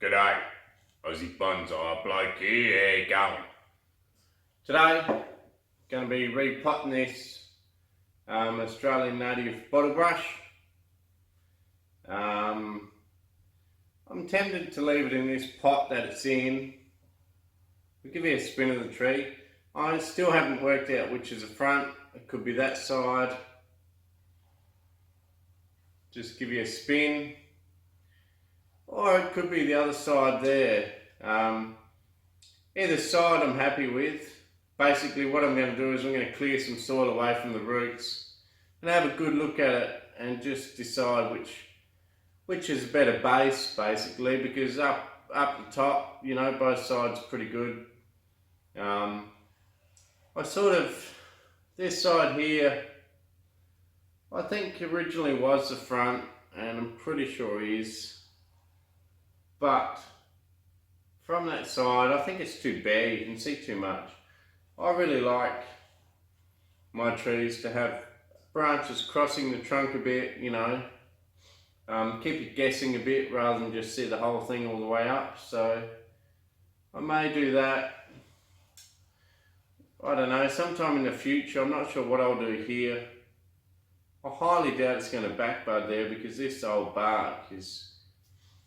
G'day, Aussie Bonsai Bloke here, going. Today, going to be repotting this Australian native bottle brush. I'm tempted to leave it in this pot that it's in. We'll give you a spin of the tree. I still haven't worked out which is the front. It could be that side. Just give you a spin. Or it could be the other side there. Either side I'm happy with. Basically what I'm going to do is I'm going to clear some soil away from the roots and have a good look at it and just decide which is a better base, basically, because up the top, you know, both sides pretty good. This side here, I think originally was the front, and I'm pretty sure is, but from that side I think it's too bare, you can see too much. I really like my trees to have branches crossing the trunk a bit, you know, keep you guessing a bit rather than just see the whole thing all the way up. So I may do that, I don't know, sometime in the future. I'm not sure what I'll do here. I highly doubt it's going to backbud there because this old bark is,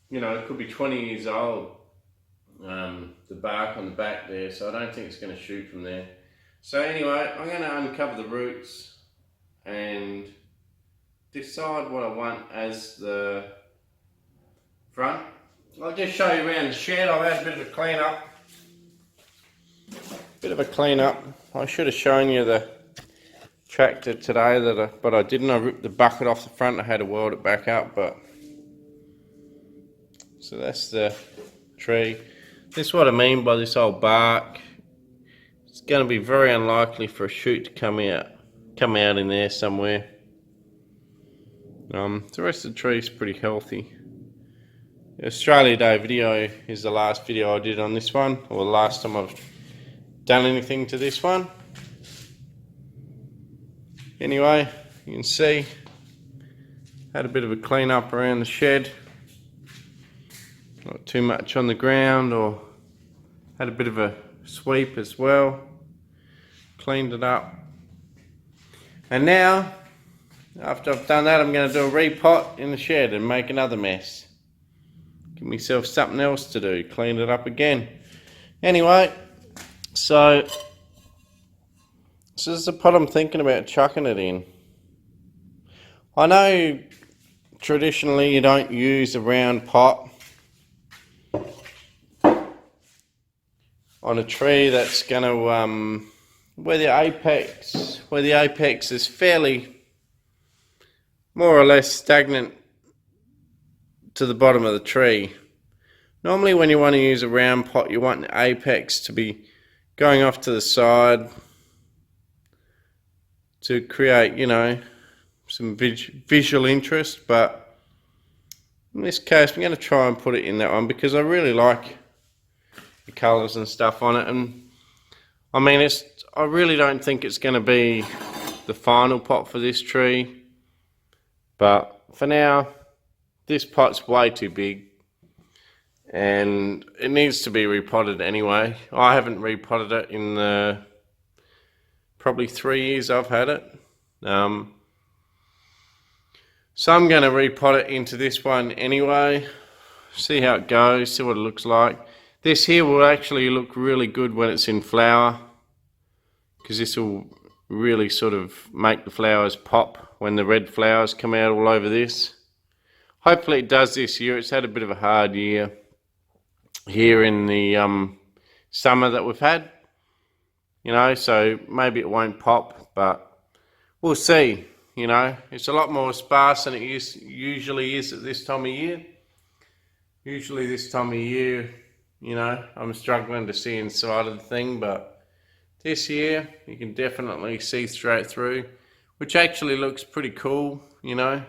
you know, it could be 20 years old, the bark on the back there, so I don't think it's going to shoot from there. So anyway, I'm going to uncover the roots and decide what I want as the front. I'll just show you around the shed. I've had a bit of a clean up. I should have shown you the tractor today, but I didn't. I ripped the bucket off the front. I had to weld it back up, but so that's the tree. This is what I mean by this old bark. It's going to be very unlikely for a shoot to come out in there somewhere. The rest of the tree is pretty healthy. The Australia Day video is the last video I did on this one, or the last time I've done anything to this one. Anyway, you can see, had a bit of a clean up around the shed. Not too much on the ground, or had a bit of a sweep as well. Cleaned it up. And now, after I've done that, I'm going to do a repot in the shed and make another mess. Give myself something else to do, clean it up again. Anyway, so this is the pot I'm thinking about chucking it in. I know traditionally you don't use a round pot on a tree that's going to where the apex is fairly more or less stagnant to the bottom of the tree. Normally when you want to use a round pot, you want the apex to be going off to the side to create, you know, some visual interest, but in this case I'm going to try and put it in that one because I really like the colours and stuff on it. And I mean, I really don't think it's going to be the final pot for this tree, but for now this pot's way too big and it needs to be repotted anyway. I haven't repotted it in the probably 3 years I've had it, so I'm going to repot it into this one anyway, see how it goes, see what it looks like. This here will actually look really good when it's in flower, because this will really sort of make the flowers pop when the red flowers come out all over this. Hopefully it does this year. It's had a bit of a hard year here in the summer that we've had, you know, so maybe it won't pop, but we'll see. You know, it's a lot more sparse than it usually is at this time of year. Usually this time of year, you know, I'm struggling to see inside of the thing, but this year you can definitely see straight through, which actually looks pretty cool, you know.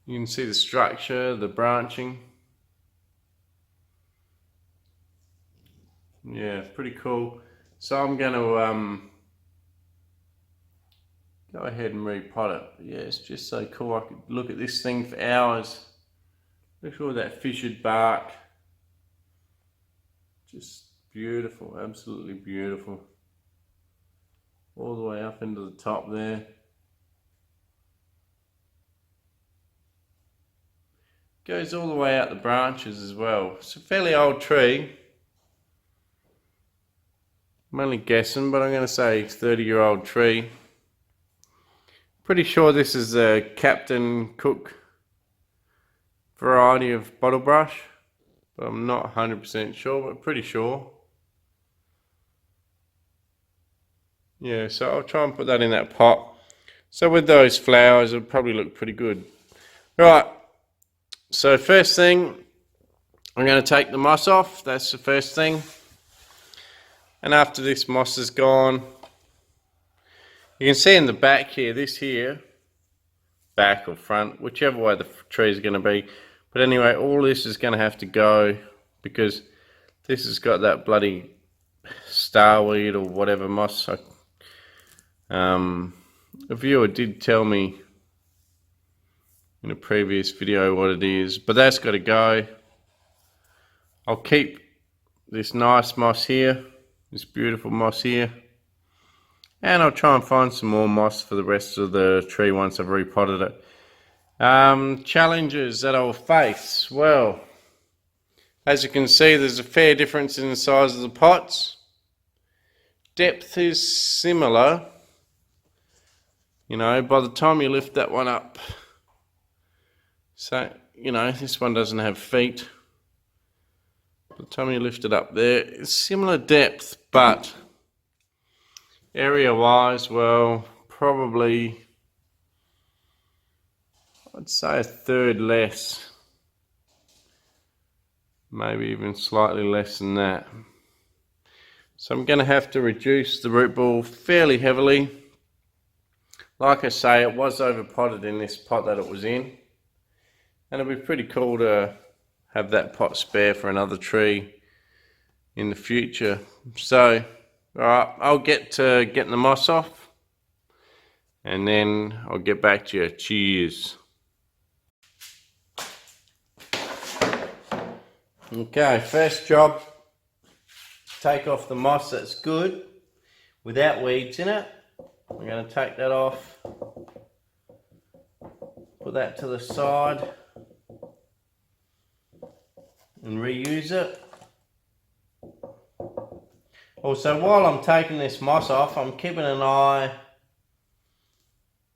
You can see the structure, the branching. Yeah, pretty cool. So I'm going to go ahead and repot it. Yeah, it's just so cool. I could look at this thing for hours. Look at all that fissured bark. Just beautiful, absolutely beautiful. All the way up into the top there. Goes all the way out the branches as well. It's a fairly old tree. I'm only guessing, but I'm going to say 30-year-old tree. Pretty sure this is a Captain Cook variety of bottle brush, but I'm not 100% sure, but pretty sure. Yeah, so I'll try and put that in that pot. So with those flowers, it'll probably look pretty good. Right, so first thing, I'm going to take the moss off. That's the first thing. And after this moss is gone, you can see in the back here, this here, back or front, whichever way the tree is going to be. But anyway, all this is going to have to go because this has got that bloody starweed or whatever moss. A viewer did tell me in a previous video what it is, but that's got to go. I'll keep this nice moss here, this beautiful moss here, and I'll try and find some more moss for the rest of the tree once I've repotted it. Challenges that I'll face. Well, as you can see, there's a fair difference in the size of the pots. Depth is similar. You know, by the time you lift that one up, so, you know, this one doesn't have feet. By the time you lift it up there, it's similar depth, but area-wise, well, probably, I'd say a third less. Maybe even slightly less than that. So I'm going to have to reduce the root ball fairly heavily. Like I say, it was overpotted in this pot that it was in. And it'll be pretty cool to have that pot spare for another tree in the future. So, alright, I'll get to getting the moss off. And then I'll get back to you. Cheers. Okay, first job. Take off the moss that's good, without weeds in it. I'm going to take that off, put that to the side and reuse it. Also, while I'm taking this moss off, I'm keeping an eye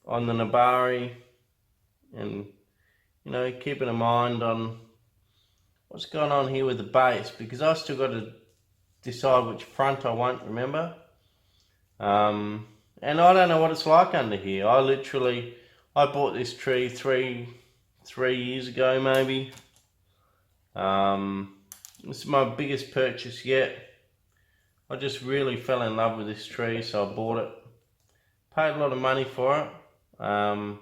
on the nabari and, you know, keeping a mind on what's going on here with the base, because I've still got to decide which front I want, remember? And I don't know what it's like under here. I bought this tree three years ago maybe. This is my biggest purchase yet. I just really fell in love with this tree, so I bought it. Paid a lot of money for it. I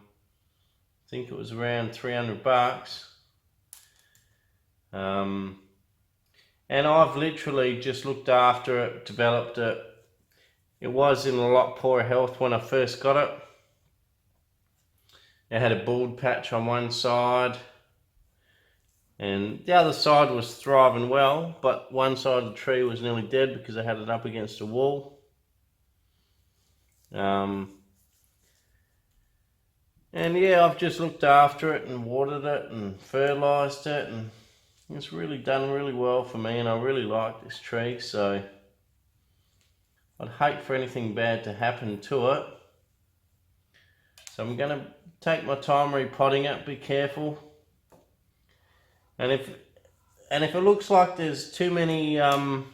think it was around 300 bucks. And I've literally just looked after it, developed it. It was in a lot poorer health when I first got it. It had a bald patch on one side and the other side was thriving well, but one side of the tree was nearly dead because I had it up against a wall. And yeah, I've just looked after it and watered it and fertilised it, and it's really done really well for me, and I really like this tree, so I'd hate for anything bad to happen to it. So I'm going to take my time repotting it, be careful. And if it looks like there's too many, if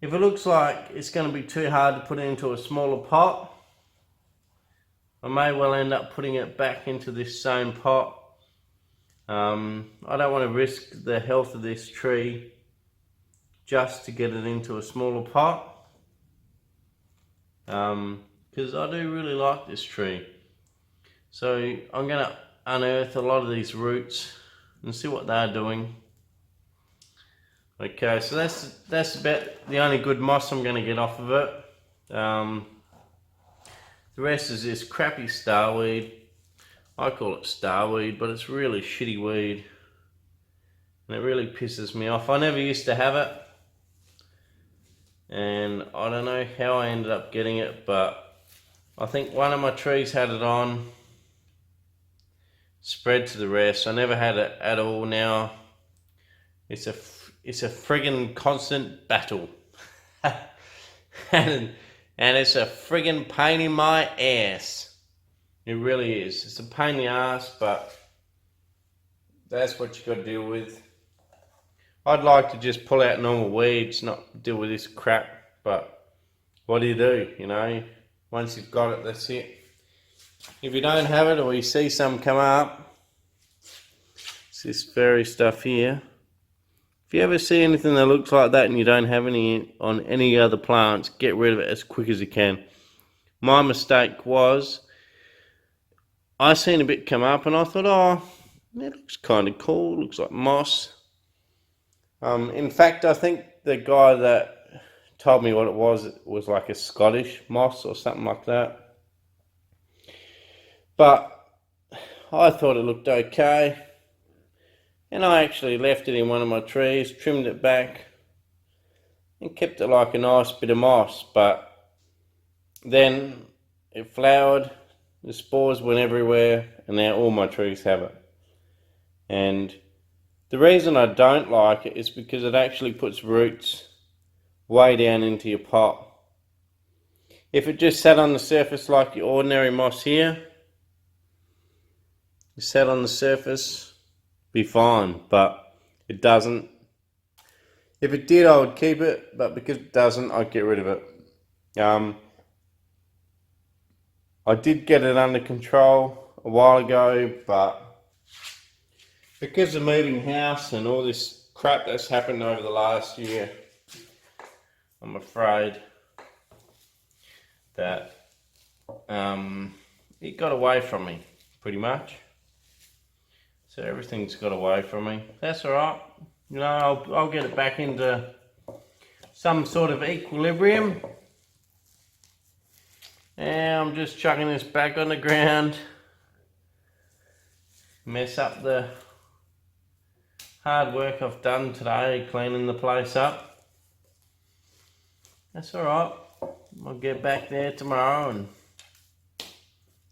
it looks like it's going to be too hard to put it into a smaller pot, I may well end up putting it back into this same pot. I don't want to risk the health of this tree just to get it into a smaller pot, because I do really like this tree. So I'm going to unearth a lot of these roots and see what they're doing. Okay, so that's about the only good moss I'm going to get off of it. The rest is this crappy starweed. I call it starweed, but it's really shitty weed. And it really pisses me off. I never used to have it. And I don't know how I ended up getting it, but I think one of my trees had it on. Spread to the rest. I never had it at all now. It's a friggin' constant battle. and it's a friggin' pain in my ass. It really is. It's a pain in the ass, but that's what you got to deal with. I'd like to just pull out normal weeds, not deal with this crap, but what do, you know? Once you've got it, that's it. If you don't have it, or you see some come up, it's this fairy stuff here. If you ever see anything that looks like that and you don't have any on any other plants, get rid of it as quick as you can. My mistake was, I seen a bit come up and I thought, oh, it looks kind of cool, looks like moss. In fact, I think the guy that told me what it was like a Scottish moss or something like that. But I thought it looked okay. And I actually left it in one of my trees, trimmed it back, and kept it like a nice bit of moss. But then it flowered, the spores went everywhere, and now all my trees have it. And the reason I don't like it is because it actually puts roots way down into your pot. If it just sat on the surface like your ordinary moss here, it sat on the surface, be fine, but it doesn't. If it did, I would keep it, but because it doesn't, I'd get rid of it. I did get it under control a while ago, but because of moving house and all this crap that's happened over the last year, I'm afraid that it got away from me, pretty much. So everything's got away from me. That's alright. You know, I'll get it back into some sort of equilibrium. And I'm just chucking this back on the ground. Mess up the hard work I've done today, cleaning the place up. That's alright. I'll get back there tomorrow and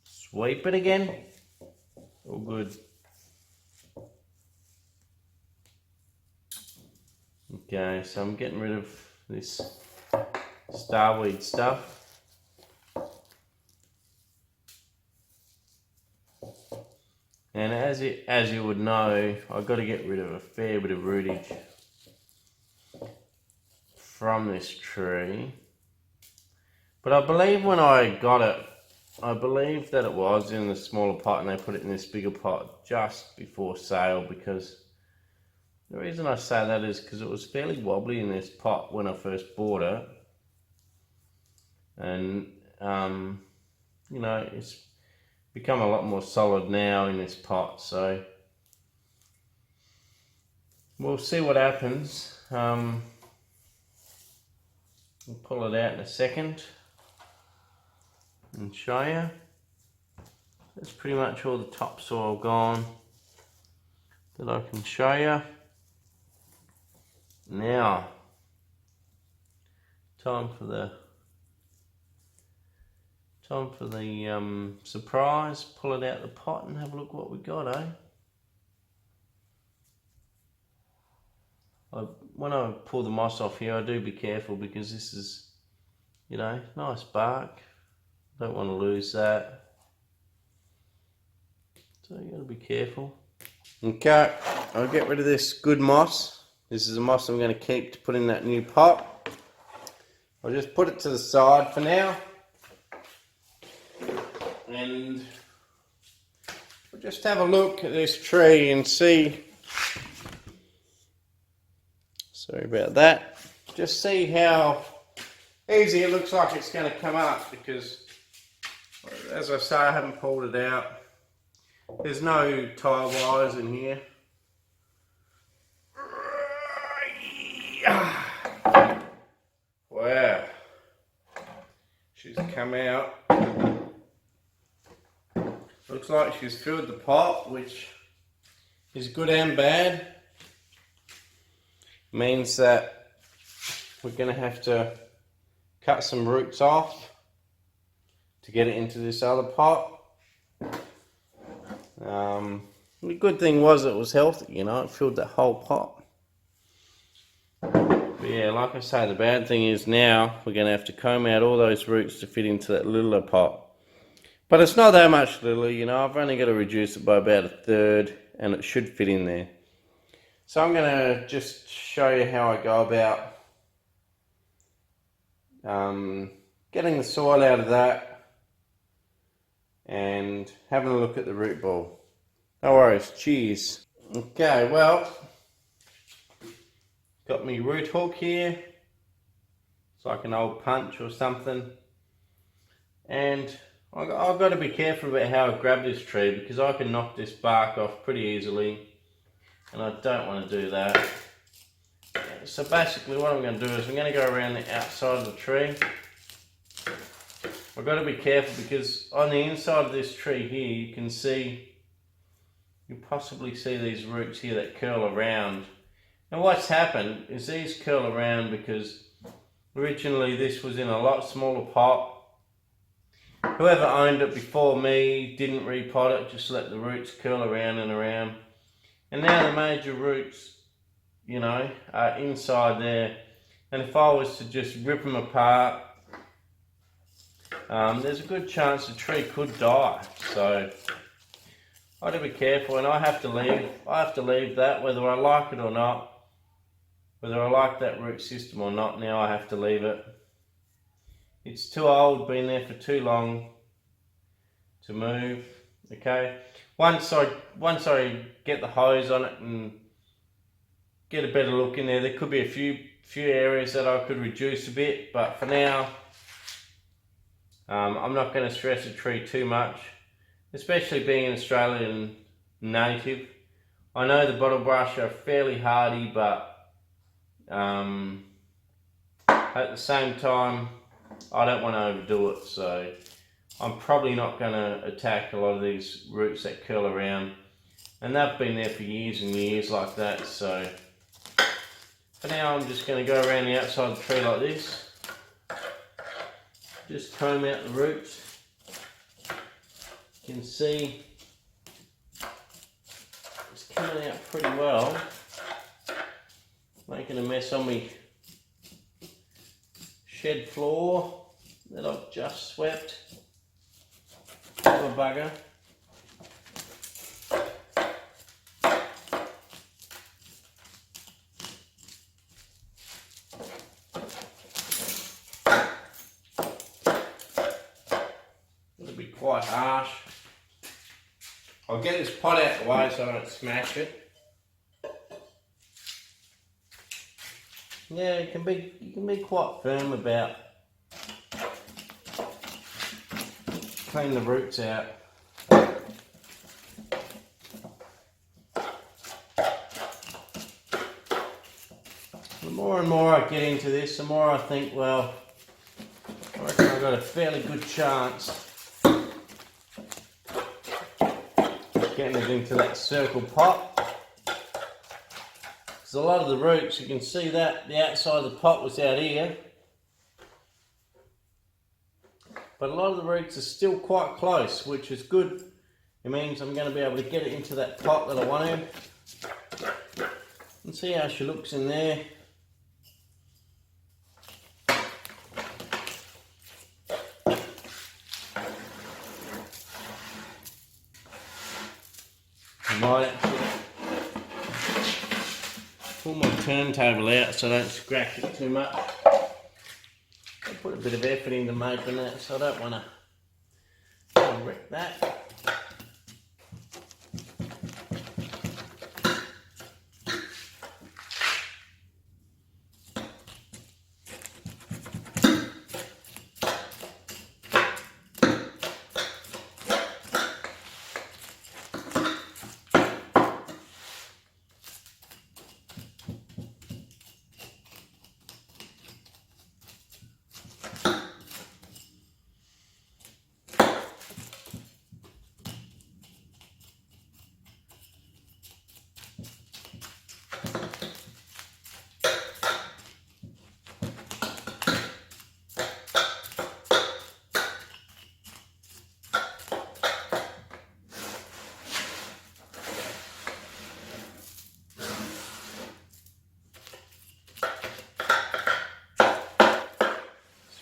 sweep it again. All good. Okay, so I'm getting rid of this starweed stuff. And as you would know, I've got to get rid of a fair bit of rootage from this tree. But I believe when I got it, I believe that it was in the smaller pot and they put it in this bigger pot just before sale, because the reason I say that is because it was fairly wobbly in this pot when I first bought it. And, you know, it's become a lot more solid now in this pot, so we'll see what happens. We'll pull it out in a second and show you. That's pretty much all the topsoil gone that I can show you. Now, time for the surprise. Pull it out the pot and have a look what we got, eh? When I pull the moss off here, I do be careful because this is, you know, nice bark. Don't want to lose that. So you got to be careful. Okay, I'll get rid of this good moss. This is a moss I'm going to keep to put in that new pot. I'll just put it to the side for now. And we'll just have a look at this tree and see, sorry about that, just see how easy it looks like it's going to come up, because as I say, I haven't pulled it out. There's no tie wires in here. Wow, she's come out Looks like she's filled the pot, which is good and bad. Means that we're going to have to cut some roots off to get it into this other pot. The good thing was it was healthy, you know, it filled that whole pot. But yeah, like I say, the bad thing is now we're going to have to comb out all those roots to fit into that littler pot. But it's not that much littler, you know, I've only got to reduce it by about 1/3 and it should fit in there. So I'm going to just show you how I go about getting the soil out of that and having a look at the root ball. No worries, cheers. Okay, well, got me root hook here. It's like an old punch or something. And I've got to be careful about how I grab this tree because I can knock this bark off pretty easily. And I don't want to do that. So basically what I'm going to do is I'm going to go around the outside of the tree. I've got to be careful because on the inside of this tree here you can see, you possibly see these roots here that curl around. And what's happened is these curl around because originally this was in a lot smaller pot. Whoever owned it before me didn't repot it, just let the roots curl around and around. And now the major roots, you know, are inside there. And if I was to just rip them apart, there's a good chance the tree could die. So I have to be careful, and I have to leave that whether I like it or not. Whether I like that root system or not, now I have to leave it. It's too old, been there for too long to move. Okay. Once I get the hose on it and get a better look in there could be a few areas that I could reduce a bit, but for now I'm not going to stress the tree too much, especially being an Australian native. I know the bottle brush are fairly hardy, but at the same time I don't want to overdo it, so I'm probably not going to attack a lot of these roots that curl around, and they've been there for years and years like that. So for now I'm just going to go around the outside of the tree like this, just comb out the roots. You can see it's coming out pretty well, making a mess on my shed floor that I've just swept. Have a bugger. It'll be quite harsh. I'll get this pot out of the way so I don't smash it. Yeah, you can be quite firm about clean the roots out. The more and more I get into this, the more I think, well, I reckon I've got a fairly good chance of getting it into that circle pot. Because a lot of the roots, you can see that the outside of the pot was out here. But a lot of the roots are still quite close, which is good. It means I'm going to be able to get it into that pot that I want to. And see how she looks in there. I might actually pull my turntable out so I don't scratch it too much. I put a bit of effort into making that, so I don't want to wreck that.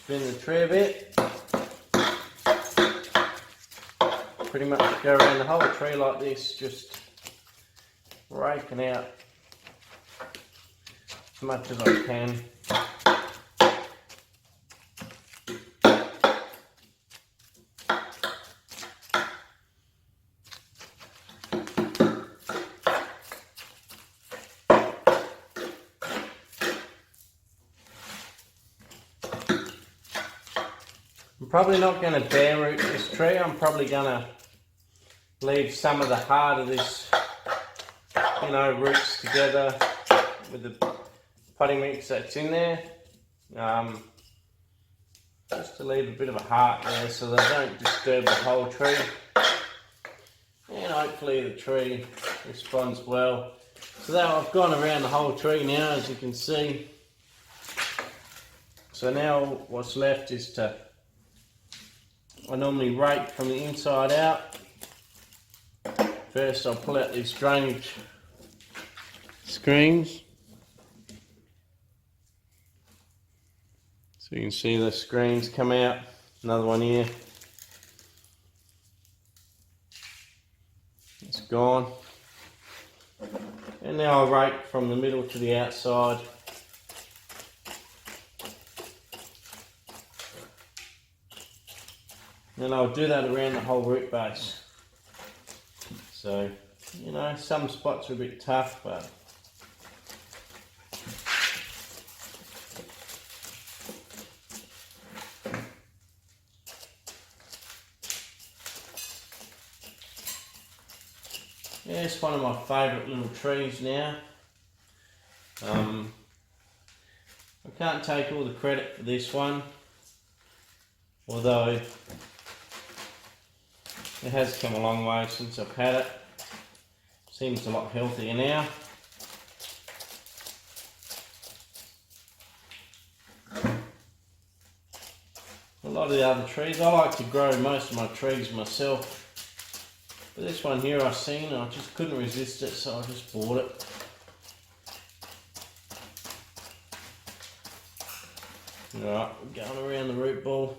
spin the tree a bit. Pretty much go around the whole tree like this, just raking out as much as I can. I'm probably not going to bare root this tree. I'm probably going to leave some of the heart of this, you know, roots together with the potting mix that's in there. Just to leave a bit of a heart there so they don't disturb the whole tree. And hopefully the tree responds well. So that I've gone around the whole tree now, as you can see. So now what's left is I normally rake from the inside out. First I'll pull out these drainage screens. So you can see the screens come out. Another one here. It's gone. And now I'll rake from the middle to the outside. And I'll do that around the whole root base. So, you know, some spots are a bit tough, but yeah, it's one of my favourite little trees now. I can't take all the credit for this one, although it has come a long way since I've had it. Seems a lot healthier now. A lot of the other trees, I like to grow most of my trees myself. But this one here I seen, I just couldn't resist it, so I just bought it. Alright, we're going around the root ball.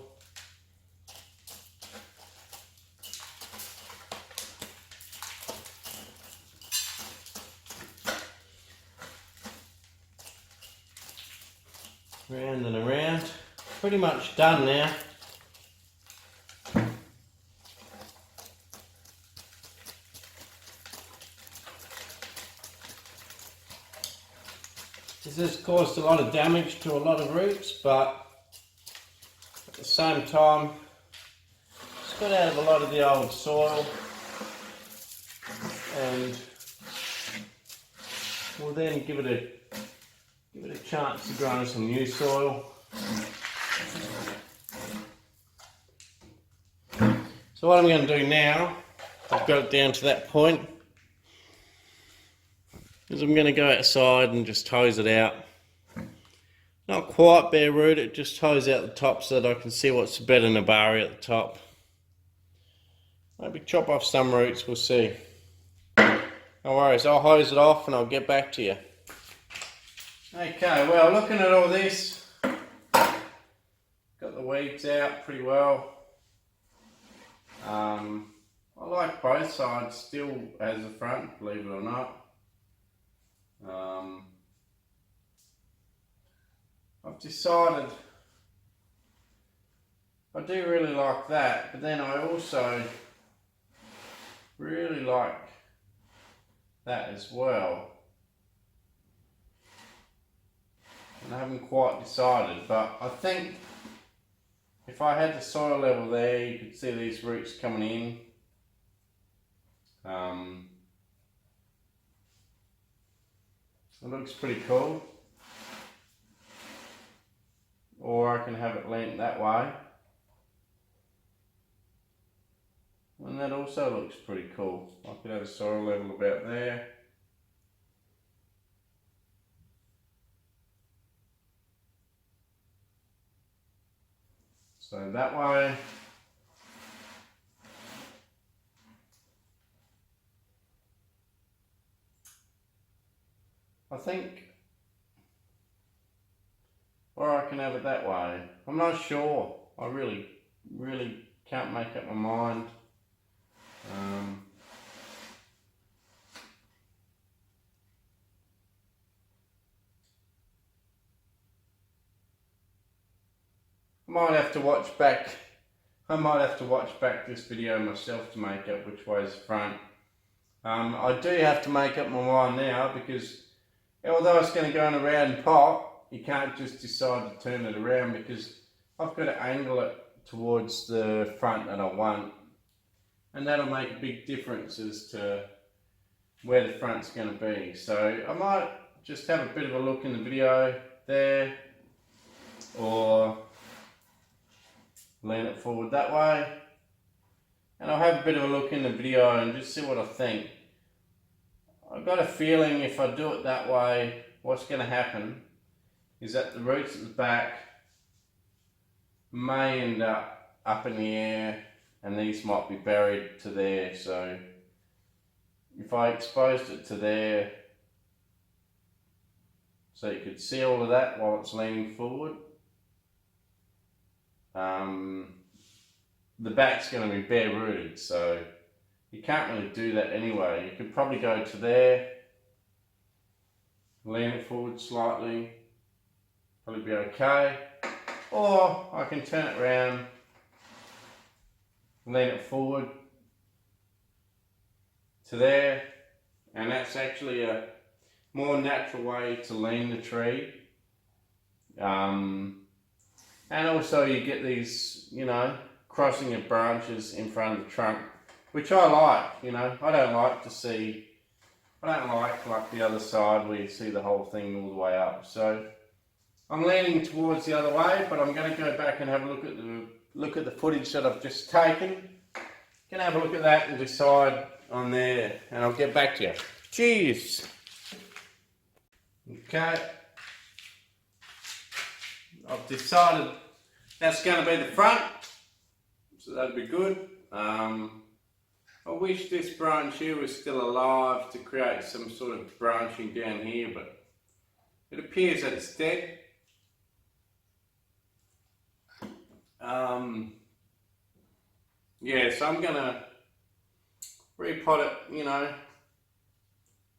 Round and around. Pretty much done now. This has caused a lot of damage to a lot of roots, but at the same time it's got out of a lot of the old soil, and we'll then give it a chance to grow in some new soil. So what I'm going to do now, I've got it down to that point, is I'm going to go outside and just hose it out. Not quite bare root it, just hose out the top so that I can see what's better than a barrier at the top. Maybe chop off some roots, we'll see. No worries, I'll hose it off and I'll get back to you. Okay, well, looking at all this, got the weeds out pretty well. I like both sides still as the front, believe it or not. I've decided I do really like that, but then I also really like that as well. And I haven't quite decided, but I think if I had the soil level there, you could see these roots coming in. It looks pretty cool. Or I can have it leant that way. And that also looks pretty cool. I could have a soil level about there. So that way. I think, or I can have it that way. I'm not sure. I really can't make up my mind. I might have to watch back this video myself to make up which way is the front. I do have to make up my mind now, because although it's going to go in a round pot, you can't just decide to turn it around, because I've got to angle it towards the front that I want, and that'll make a big difference as to where the front's going to be. So I might just have a bit of a look in the video there, or lean it forward that way, and I'll have a bit of a look in the video and just see what I think. I've got a feeling if I do it that way, what's going to happen is that the roots at the back may end up in the air, and these might be buried to there. So if I exposed it to there, so you could see all of that while it's leaning forward, the back's going to be bare rooted, so you can't really do that anyway. You could probably go to there, lean it forward slightly, probably be okay. Or I can turn it around, lean it forward to there, and that's actually a more natural way to lean the tree. And also you get these, you know, crossing of branches in front of the trunk, which I like, you know. I don't like like the other side where you see the whole thing all the way up. So I'm leaning towards the other way, but I'm going to go back and have a look at the footage that I've just taken. Gonna have a look at that and decide on there, and I'll get back to you. Cheers. Okay. I've decided that's going to be the front, so that'd be good. I wish this branch here was still alive to create some sort of branching down here, but it appears that it's dead. Yeah, so I'm going to repot it, you know,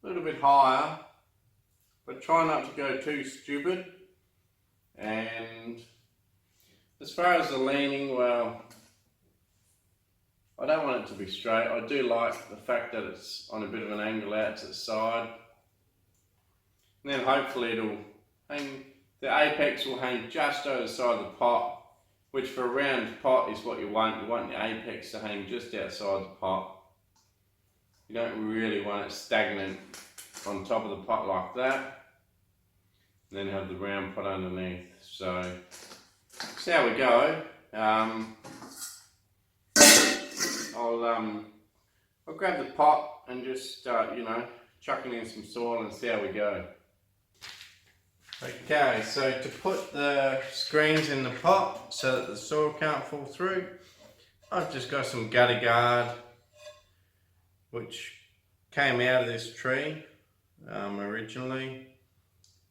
a little bit higher, but try not to go too stupid. And as far as the leaning, well, I don't want it to be straight. I do like the fact that it's on a bit of an angle out to the side. And then hopefully it'll hang, the apex will hang just over the side of the pot, which for a round pot is what you want. You want the apex to hang just outside the pot. You don't really want it stagnant on top of the pot like that. And then have the round pot underneath. So that's how we go. I'll grab the pot and just start, you know, chucking in some soil and see how we go. Okay, so to put the screens in the pot so that the soil can't fall through, I've just got some gutter guard which came out of this tree originally,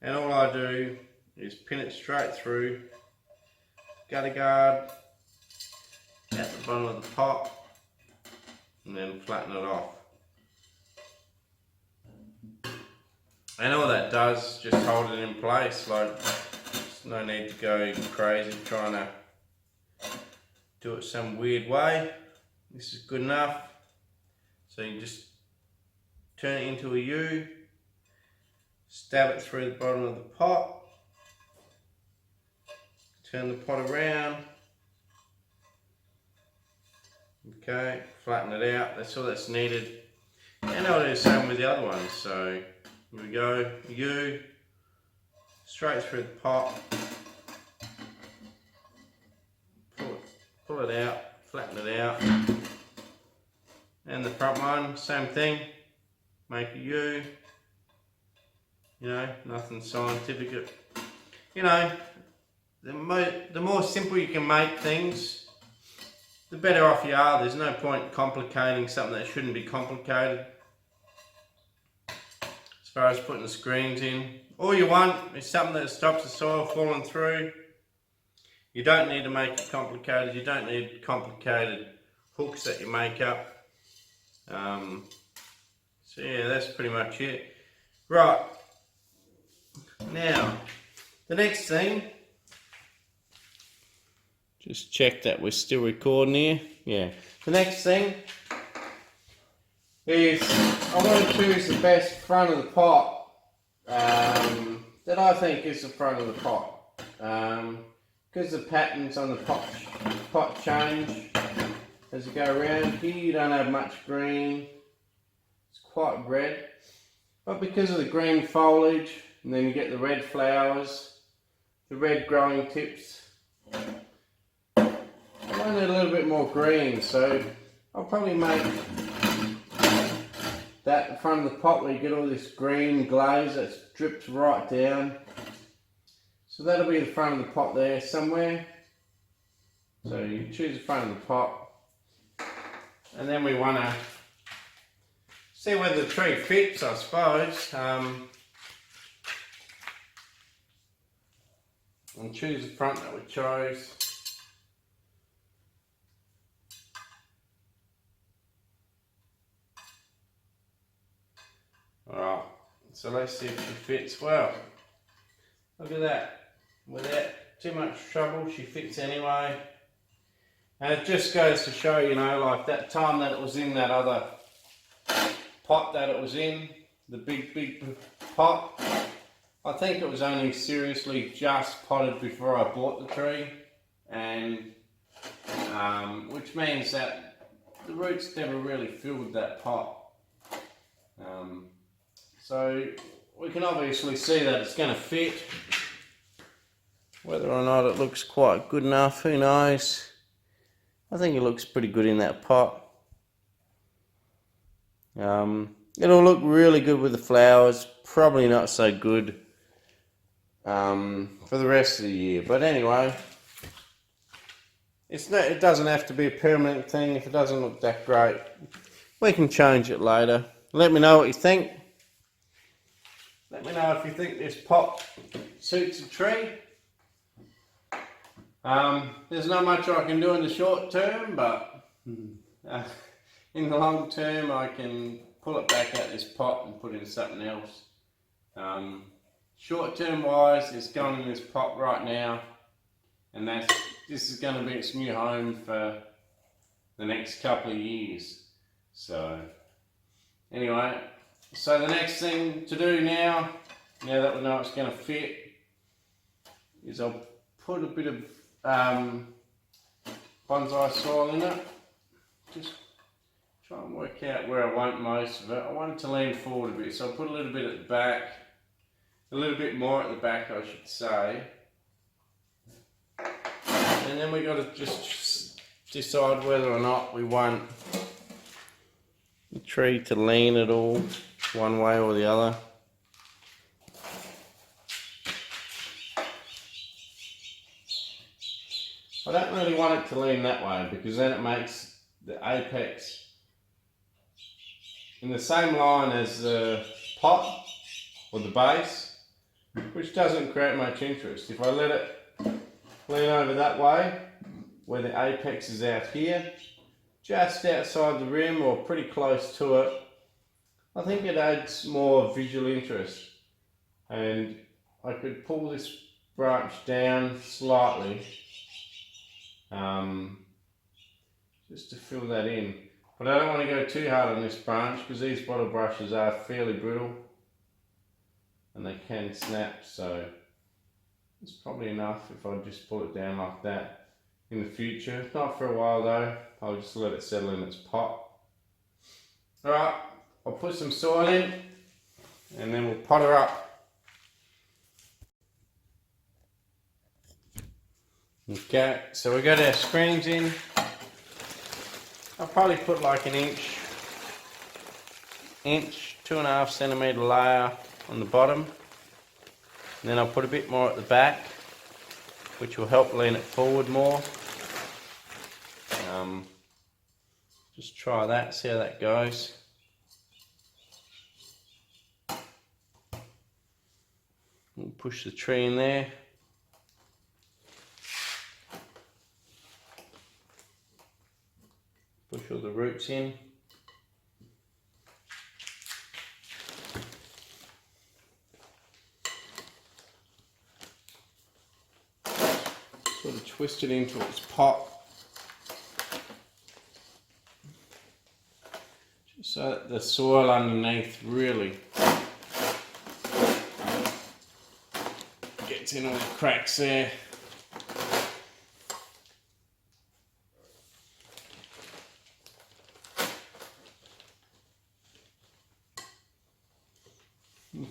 and all I do is pin it straight through gutter guard at the bottom of the pot and then flatten it off. And all that does is just hold it in place. Like, there's no need to go crazy trying to do it some weird way. This is good enough. So you just turn it into a U, stab it through the bottom of the pot, turn the pot around, okay, flatten it out. That's all that's needed. And I'll do the same with the other ones. So here we go, U, straight through the pot, pull it out, flatten it out. And the front one, same thing, make a U, you know, nothing scientific. You know, the more simple you can make things, the better off you are. There's no point complicating something that shouldn't be complicated. As far as putting the screens in, all you want is something that stops the soil falling through. You don't need to make it complicated. You don't need complicated hooks that you make up. So yeah, that's pretty much it. Right, now the next thing, just check that we're still recording here. Yeah, the next thing is I want to choose the best front of the pot that I think is the front of the pot, because the patterns on the pot change as you go around. Here you don't have much green, it's quite red, but because of the green foliage, and then you get the red flowers, the red growing tips, I wanted a little bit more green, so I'll probably make that the front of the pot where you get all this green glaze that drips right down. So that'll be the front of the pot there somewhere. So you choose the front of the pot, and then we want to see whether the tree fits, I suppose. And choose the front that we chose. Alright, so let's see if she fits well. Look at that. Without too much trouble, she fits anyway. And it just goes to show, you know, like that time that it was in that other pot that it was in, the big pot, I think it was only seriously just potted before I bought the tree, and which means that the roots never really filled that pot. So we can obviously see that it's going to fit. Whether or not it looks quite good enough, who knows. I think it looks pretty good in that pot. It'll look really good with the flowers, probably not so good for the rest of the year. But anyway, it doesn't have to be a permanent thing. If it doesn't look that great, we can change it later. Let me know what you think. Let me know if you think this pot suits a tree. There's not much I can do in the short term, but in the long term I can pull it back out this pot and put in something else. Short term wise, it's gone in this pot right now, and this is going to be its new home for the next couple of years. So anyway, so the next thing to do now that we know it's going to fit, is I'll put a bit of bonsai soil in it. Just try and work out where I want most of it. I want it to lean forward a bit, so I'll put a little bit at the back, a little bit more at the back I should say. And then we got to just decide whether or not we want the tree to lean at all, one way or the other. I don't really want it to lean that way, because then it makes the apex in the same line as the pot or the base, which doesn't create much interest. If I let it lean over that way, where the apex is out here, just outside the rim or pretty close to it, I think it adds more visual interest. And I could pull this branch down slightly, just to fill that in. But I don't want to go too hard on this branch, because these bottle brushes are fairly brittle and they can snap, so it's probably enough if I just pull it down like that in the future. Not for a while though, I'll just let it settle in its pot. Alright, I'll put some soil in and then we'll pot her up. Okay, so we got our screens in. I'll probably put like an inch, 2.5 centimetre layer on the bottom. And then I'll put a bit more at the back, which will help lean it forward more. Just try that, see how that goes. We'll push the tree in there. roots in. Sort of twist it into its pot. Just so that the soil underneath really gets in all the cracks there.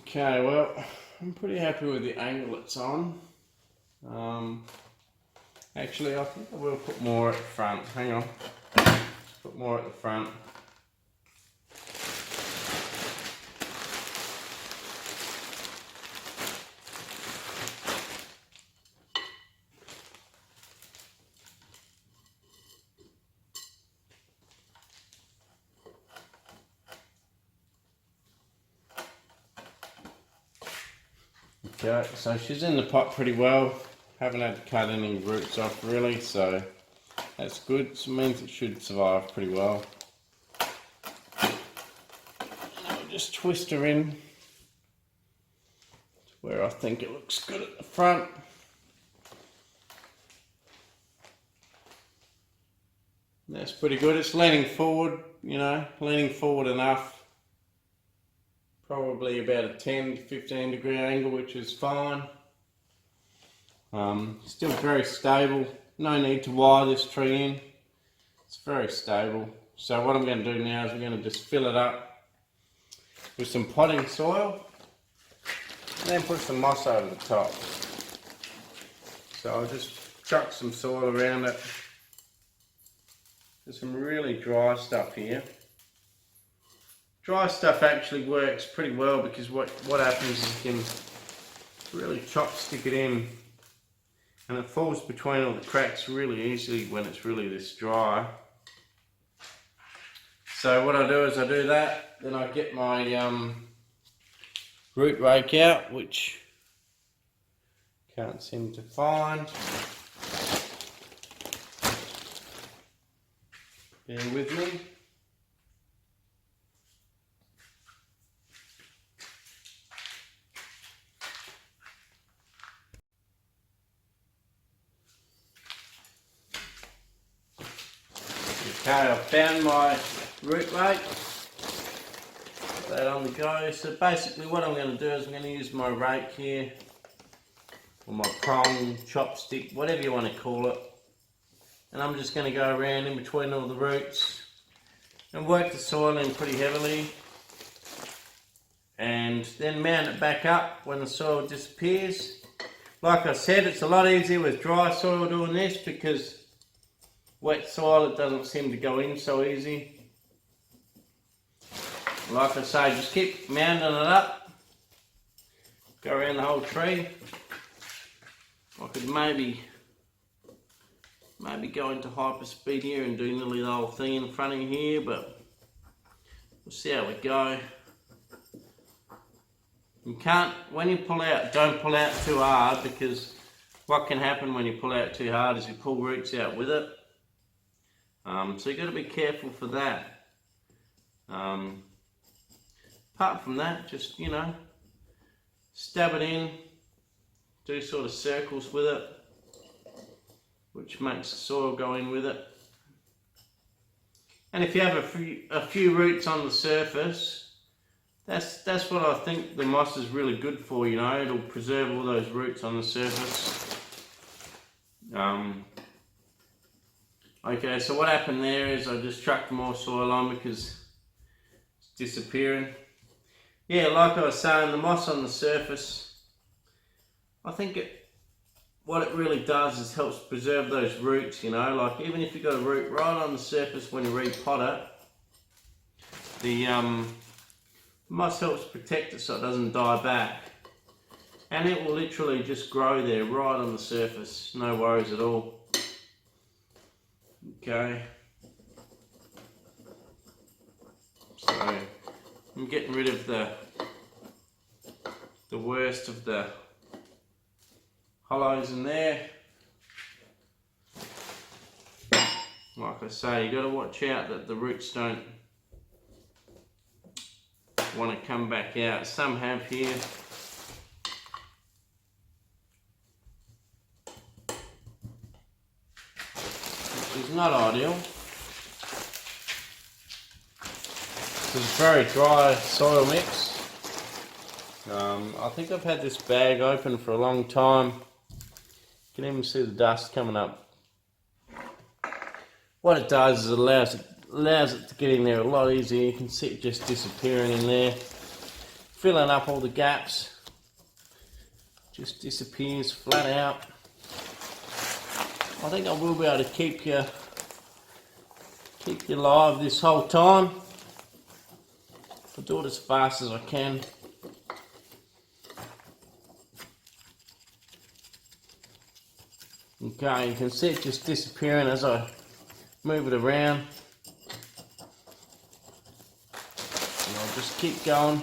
Okay, well, I'm pretty happy with the angle it's on. Actually, I think I will put more at the front. Hang on. Put more at the front. Okay, so she's in the pot pretty well. Haven't had to cut any roots off really, so that's good. So it means it should survive pretty well. And I'll just twist her in to where I think it looks good at the front. That's pretty good. It's leaning forward, you know, leaning forward enough. Probably about a 10 to 15 degree angle, which is fine. Still very stable. No need to wire this tree in. It's very stable. So what I'm going to do now is we're going to just fill it up with some potting soil and then put some moss over the top. So I'll just chuck some soil around it. There's some really dry stuff here. Dry stuff actually works pretty well because what happens is you can really chopstick it in and it falls between all the cracks really easily when it's really this dry. So what I do is I do that, then I get my root rake out, which can't seem to find. Bear with me. Okay, I've found my root rake. Put that on the go. So basically what I'm going to do is I'm going to use my rake here, or my prong, chopstick, whatever you want to call it. And I'm just going to go around in between all the roots and work the soil in pretty heavily. And then mount it back up when the soil disappears. Like I said, it's a lot easier with dry soil doing this because wet soil, it doesn't seem to go in so easy. Like I say, just keep mounting it up. Go around the whole tree. I could maybe go into hyper speed here and do nearly the whole thing in front of here, but we'll see how we go. You can't, when you pull out, don't pull out too hard, because what can happen when you pull out too hard is you pull roots out with it. So you've got to be careful for that. Apart from that, just, you know, stab it in, do sort of circles with it, which makes the soil go in with it. And if you have a few roots on the surface, that's what I think the moss is really good for, you know. It'll preserve all those roots on the surface. Okay, so what happened there is I just chucked more soil on because it's disappearing. Yeah, like I was saying, the moss on the surface, I think what it really does is helps preserve those roots, you know. Like even if you've got a root right on the surface when you repot it, the moss helps protect it so it doesn't die back. And it will literally just grow there right on the surface, no worries at all. Okay, so I'm getting rid of the worst of the hollows in there. like I say, you got to watch out that the roots don't want to come back out. Some have here. Which is not ideal. This is very dry soil mix. I think I've had this bag open for a long time. You can even see the dust coming up. What it does is it allows it to get in there a lot easier. You can see it just disappearing in there, filling up all the gaps. Just disappears flat out. I think I will be able to keep you live this whole time. I'll do it as fast as I can. Okay, you can see it just disappearing as I move it around. And I'll just keep going.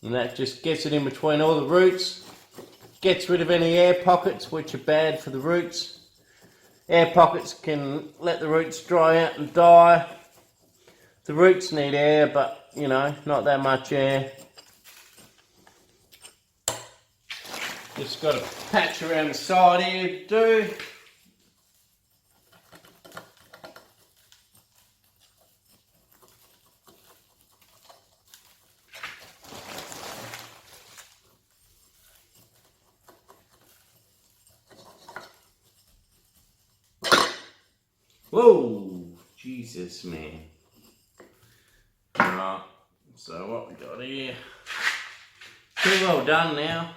And that just gets it in between all the roots. Gets rid of any air pockets which are bad for the roots. Air pockets can let the roots dry out and die. The roots need air, but you know, not that much air. Just got a patch around the side here to do. Whoa, Jesus, man. Alright, so what we got here? Pretty well done now.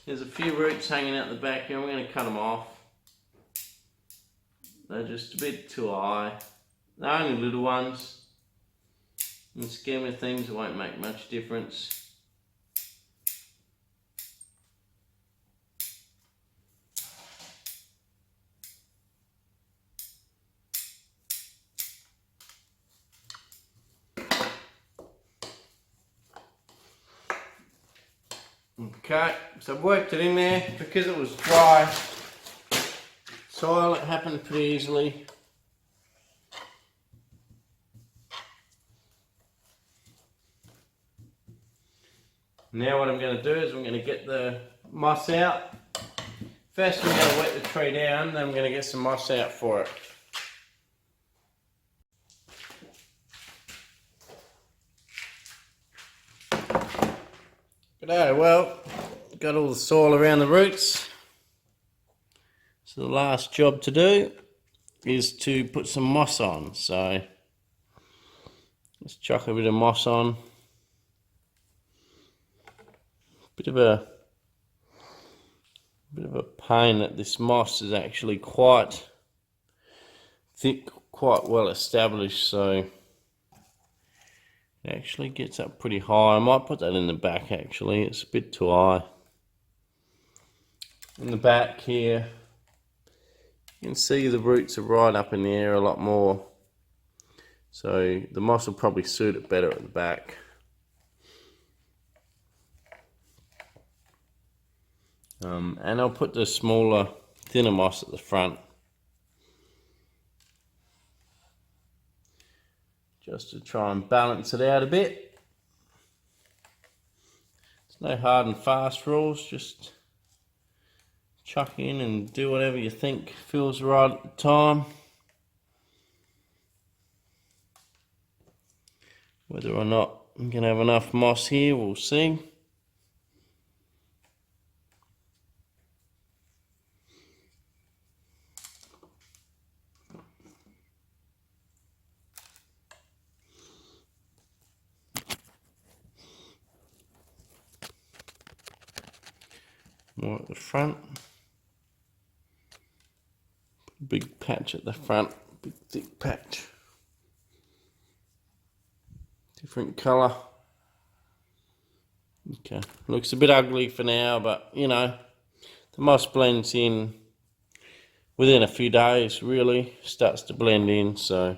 There's a few roots hanging out the back here. I'm going to cut them off. They're just a bit too high. They're only little ones. In the scheme of things, it won't make much difference. Okay, so I've worked it in there because it was dry soil. It happened pretty easily. Now what I'm going to do is I'm going to get the moss out. First I'm going to wet the tree down, then I'm going to get some moss out for it. G'day, well, got all the soil around the roots. So the last job to do is to put some moss on. So let's chuck a bit of moss on. Bit of a pain that this moss is actually quite thick, quite well established, so it actually gets up pretty high. I might put that in the back actually, it's a bit too high. In the back here, you can see the roots are right up in the air a lot more. So the moss will probably suit it better at the back. And I'll put the smaller, thinner moss at the front. Just to try and balance it out a bit. There's no hard and fast rules, just chuck in and do whatever you think feels right at the time. Whether or not I'm going to have enough moss here, we'll see. More at the front. Big patch at the front, big thick patch. Different colour. Okay, looks a bit ugly for now, but you know, the moss blends in within a few days, really starts to blend in, so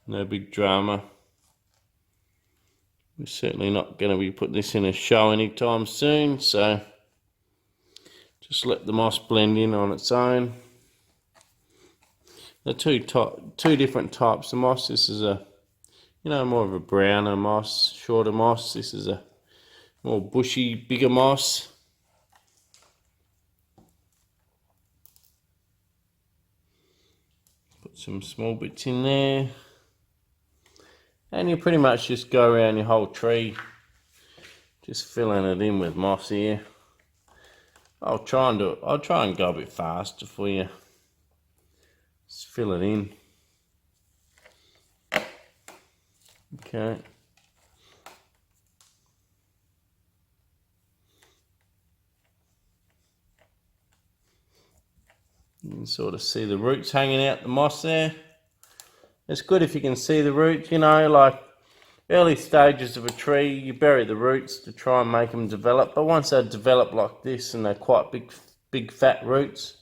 no big drama. We're certainly not going to be putting this in a show anytime soon, so Just let the moss blend in on its own. The two different types of moss. This is a, more of a browner moss, shorter moss. This is a more bushy, bigger moss. Put some small bits in there. And you pretty much just go around your whole tree, just filling it in with moss here. I'll try and go a bit faster for you. Just fill it in. Okay. You can sort of see the roots hanging out the moss there. It's good if you can see the roots, like early stages of a tree, you bury the roots to try and make them develop. But once they develop like this and they're quite big fat roots,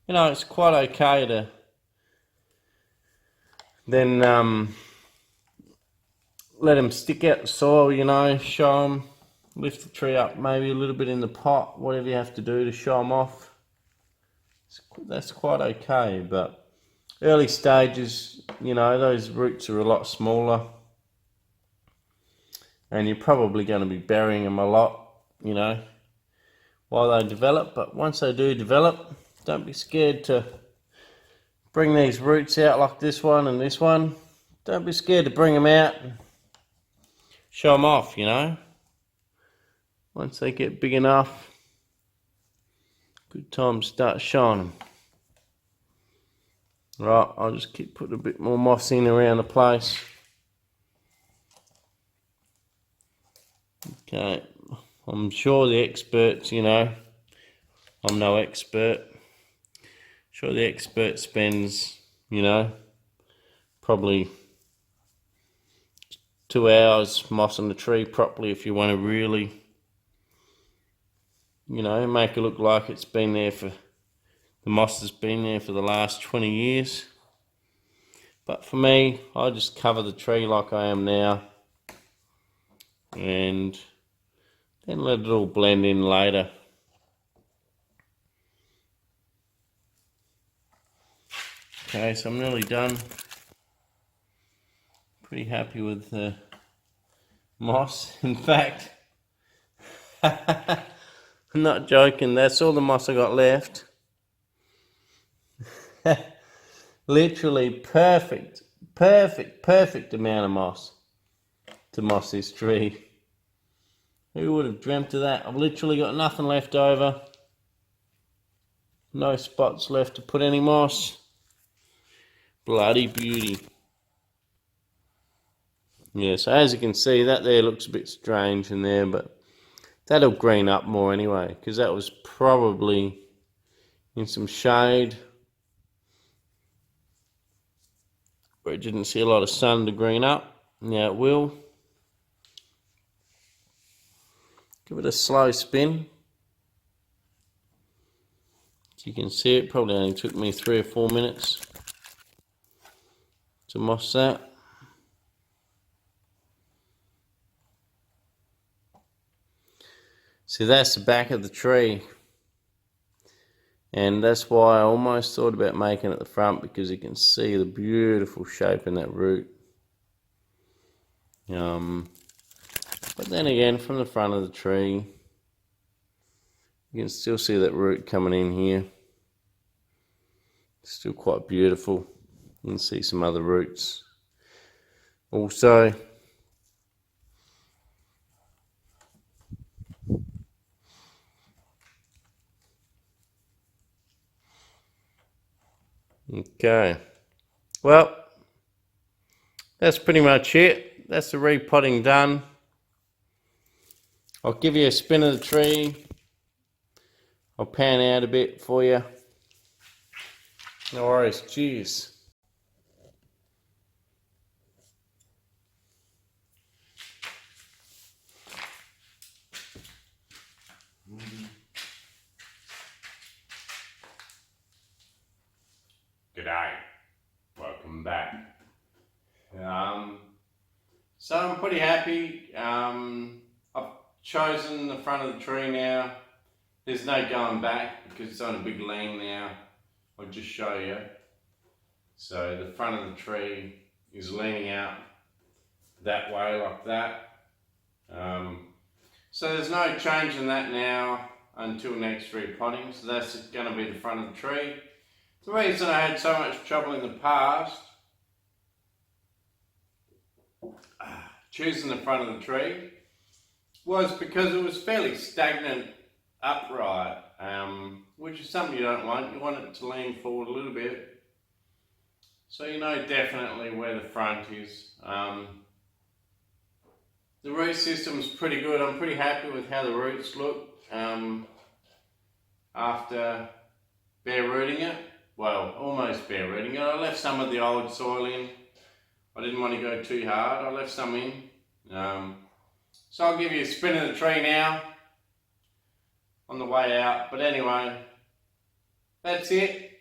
it's quite okay to then let them stick out the soil, show them, lift the tree up maybe a little bit in the pot, whatever you have to do to show them off. That's quite okay, but early stages, those roots are a lot smaller, and you're probably going to be burying them a lot, while they develop. But once they do develop, don't be scared to bring these roots out like this one and this one. Don't be scared to bring them out and show them off, Once they get big enough, good time to start showing them. Right, I'll just keep putting a bit more moss in around the place. Okay, I'm sure the experts, I'm no expert. Sure the expert spends, probably 2 hours mossing the tree properly if you want to really, make it look like it's been there for, the moss has been there for the last 20 years. But for me, I just cover the tree like I am now and then let it all blend in later. Okay, so I'm nearly done. Pretty happy with the moss. In fact, I'm not joking, that's all the moss I got left. Literally perfect amount of moss to moss this tree. Who would have dreamt of that? I've literally got nothing left over. No spots left to put any moss. Bloody beauty. Yeah, so as you can see, that there looks a bit strange in there, but that'll green up more anyway, because that was probably in some shade where it didn't see a lot of sun to green up. Now it will. Give it a slow spin. As you can see, it probably only took me 3 or 4 minutes to moss that. See, that's the back of the tree, and that's why I almost thought about making it the front, because you can see the beautiful shape in that root. But then again, from the front of the tree, you can still see that root coming in here. It's still quite beautiful. You can see some other roots also. Okay, well, that's pretty much it. That's the repotting done. I'll give you a spin of the tree. I'll pan out a bit for you. No worries, cheers. G'day. Welcome back. So I'm pretty happy. I've chosen the front of the tree now. There's no going back because it's on a big lean now. I'll just show you. So the front of the tree is leaning out that way like that. So there's no change in that now until next repotting. So that's going to be the front of the tree. The reason I had so much trouble in the past choosing the front of the tree was because it was fairly stagnant upright, which is something you don't want. You want it to lean forward a little bit. So you know definitely where the front is. The root system's pretty good. I'm pretty happy with how the roots look after bare rooting it. Well, almost bare rooting it. I left some of the old soil in. I didn't want to go too hard. I left some in. So I'll give you a spin of the tree now on the way out. But anyway, that's it.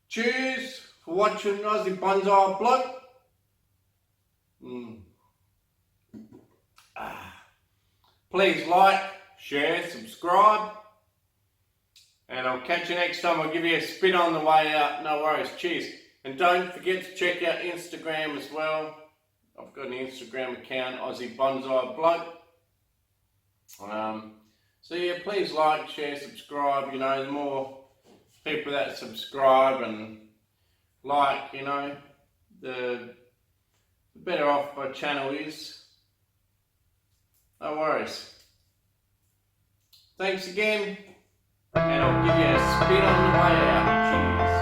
Cheers for watching Aussie Bonsai Bloke. Please like, share, subscribe. And I'll catch you next time. I'll give you a spin on the way out. No worries. Cheers. And don't forget to check out Instagram as well. I've got an Instagram account, Aussie Bonsai Bloke. So yeah, please like, share, subscribe. You know, the more people that subscribe and like, you know, the better off my channel is. No worries. Thanks again. And I'll give you a spin on the way out. Cheers.